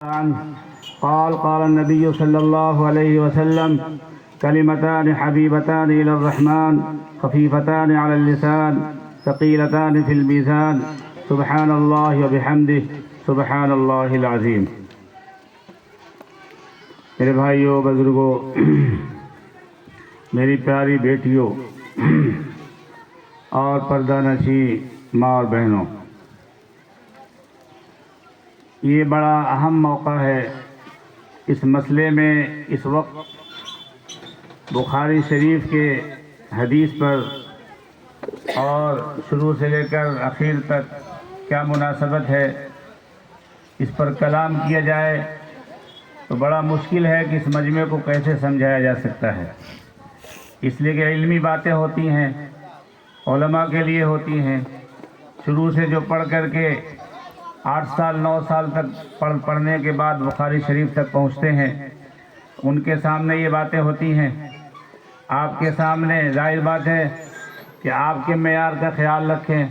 قال النبي صلى الله عليه وسلم كلمتان حبيبتان إلى الرحمن خفيفتان على اللسان ثقيلتان في الميزان سبحان الله وبحمده سبحان الله العظیم۔ میرے بھائیوں، بزرگوں، میری پیاری بیٹیوں اور پردہ نشین ماں اور بہنوں، یہ بڑا اہم موقع ہے۔ اس مسئلے میں اس وقت بخاری شریف کے حدیث پر اور شروع سے لے کر اخیر تک کیا مناسبت ہے، اس پر کلام کیا جائے تو بڑا مشکل ہے کہ اس مجمع کو کیسے سمجھایا جا سکتا ہے، اس لیے کہ علمی باتیں ہوتی ہیں، علماء کے لیے ہوتی ہیں۔ شروع سے جو پڑھ کر کے 8 سال 9 سال تک پڑھنے کے بعد بخاری شریف تک پہنچتے ہیں، ان کے سامنے یہ باتیں ہوتی ہیں۔ آپ کے سامنے ظاہر بات ہے کہ آپ کے معیار کا خیال رکھیں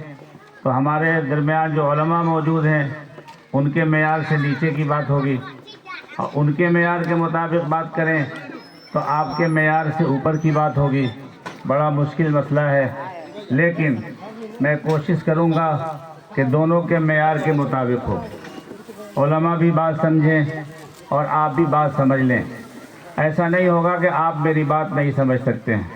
تو ہمارے درمیان جو علماء موجود ہیں ان کے معیار سے نیچے کی بات ہوگی، اور ان کے معیار کے مطابق بات کریں تو آپ کے معیار سے اوپر کی بات ہوگی۔ بڑا مشکل مسئلہ ہے، لیکن میں کوشش کروں گا کہ دونوں کے معیار کے مطابق ہو، علماء بھی بات سمجھیں اور آپ بھی بات سمجھ لیں۔ ایسا نہیں ہوگا کہ آپ میری بات نہیں سمجھ سکتے ہیں۔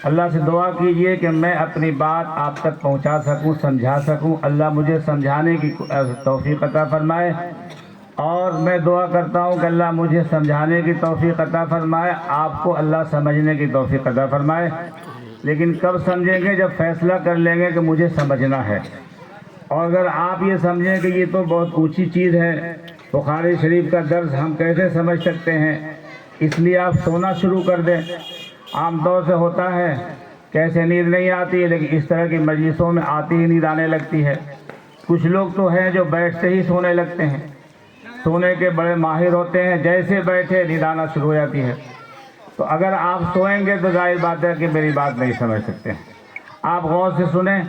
اللہ سے دعا کیجئے کہ میں اپنی بات آپ تک پہنچا سکوں، سمجھا سکوں۔ اللہ مجھے سمجھانے کی توفیق عطا فرمائے، اور میں دعا کرتا ہوں کہ اللہ مجھے سمجھانے کی توفیق عطا فرمائے، آپ کو اللہ سمجھنے کی توفیق عطا فرمائے۔ لیکن کب سمجھیں گے؟ جب فیصلہ کر لیں گے کہ مجھے سمجھنا ہے۔ اور اگر آپ یہ سمجھیں کہ یہ تو بہت اونچی چیز ہے، بخاری شریف کا درس ہم کیسے سمجھ سکتے ہیں، اس لیے آپ سونا شروع کر دیں۔ عام طور سے ہوتا ہے کیسے نیند نہیں آتی، لیکن اس طرح کی مجلسوں میں آتی ہی نیند آنے لگتی ہے۔ کچھ لوگ تو ہیں جو بیٹھتے ہی سونے لگتے ہیں، سونے کے بڑے ماہر ہوتے ہیں، جیسے بیٹھے نیند آنا شروع ہو جاتی ہے۔ تو اگر آپ سوئیں گے تو ظاہر بات ہے کہ میری بات نہیں سمجھ سکتے۔ آپ غور سے سنیں،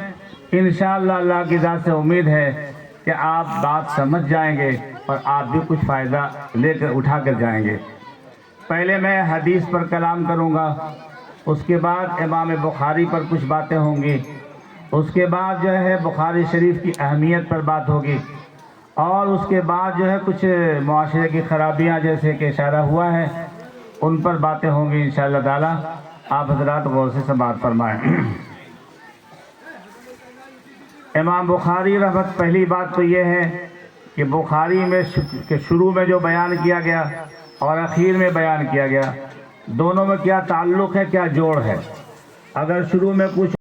انشاءاللہ اللہ کی ذات سے امید ہے کہ آپ بات سمجھ جائیں گے اور آپ بھی کچھ فائدہ لے کر اٹھا کر جائیں گے۔ پہلے میں حدیث پر کلام کروں گا، اس کے بعد امام بخاری پر کچھ باتیں ہوں گی، اس کے بعد جو ہے بخاری شریف کی اہمیت پر بات ہوگی، اور اس کے بعد جو ہے کچھ معاشرے کی خرابیاں جیسے کہ اشارہ ہوا ہے ان پر باتیں ہوں گی انشاءاللہ تعالی۔ آپ حضرات غور سے سماعت فرمائیں۔ امام بخاری رحمت، پہلی بات تو یہ ہے کہ بخاری میں کہ شروع میں جو بیان کیا گیا اور اخیر میں بیان کیا گیا، دونوں میں کیا تعلق ہے، کیا جوڑ ہے۔ اگر شروع میں کچھ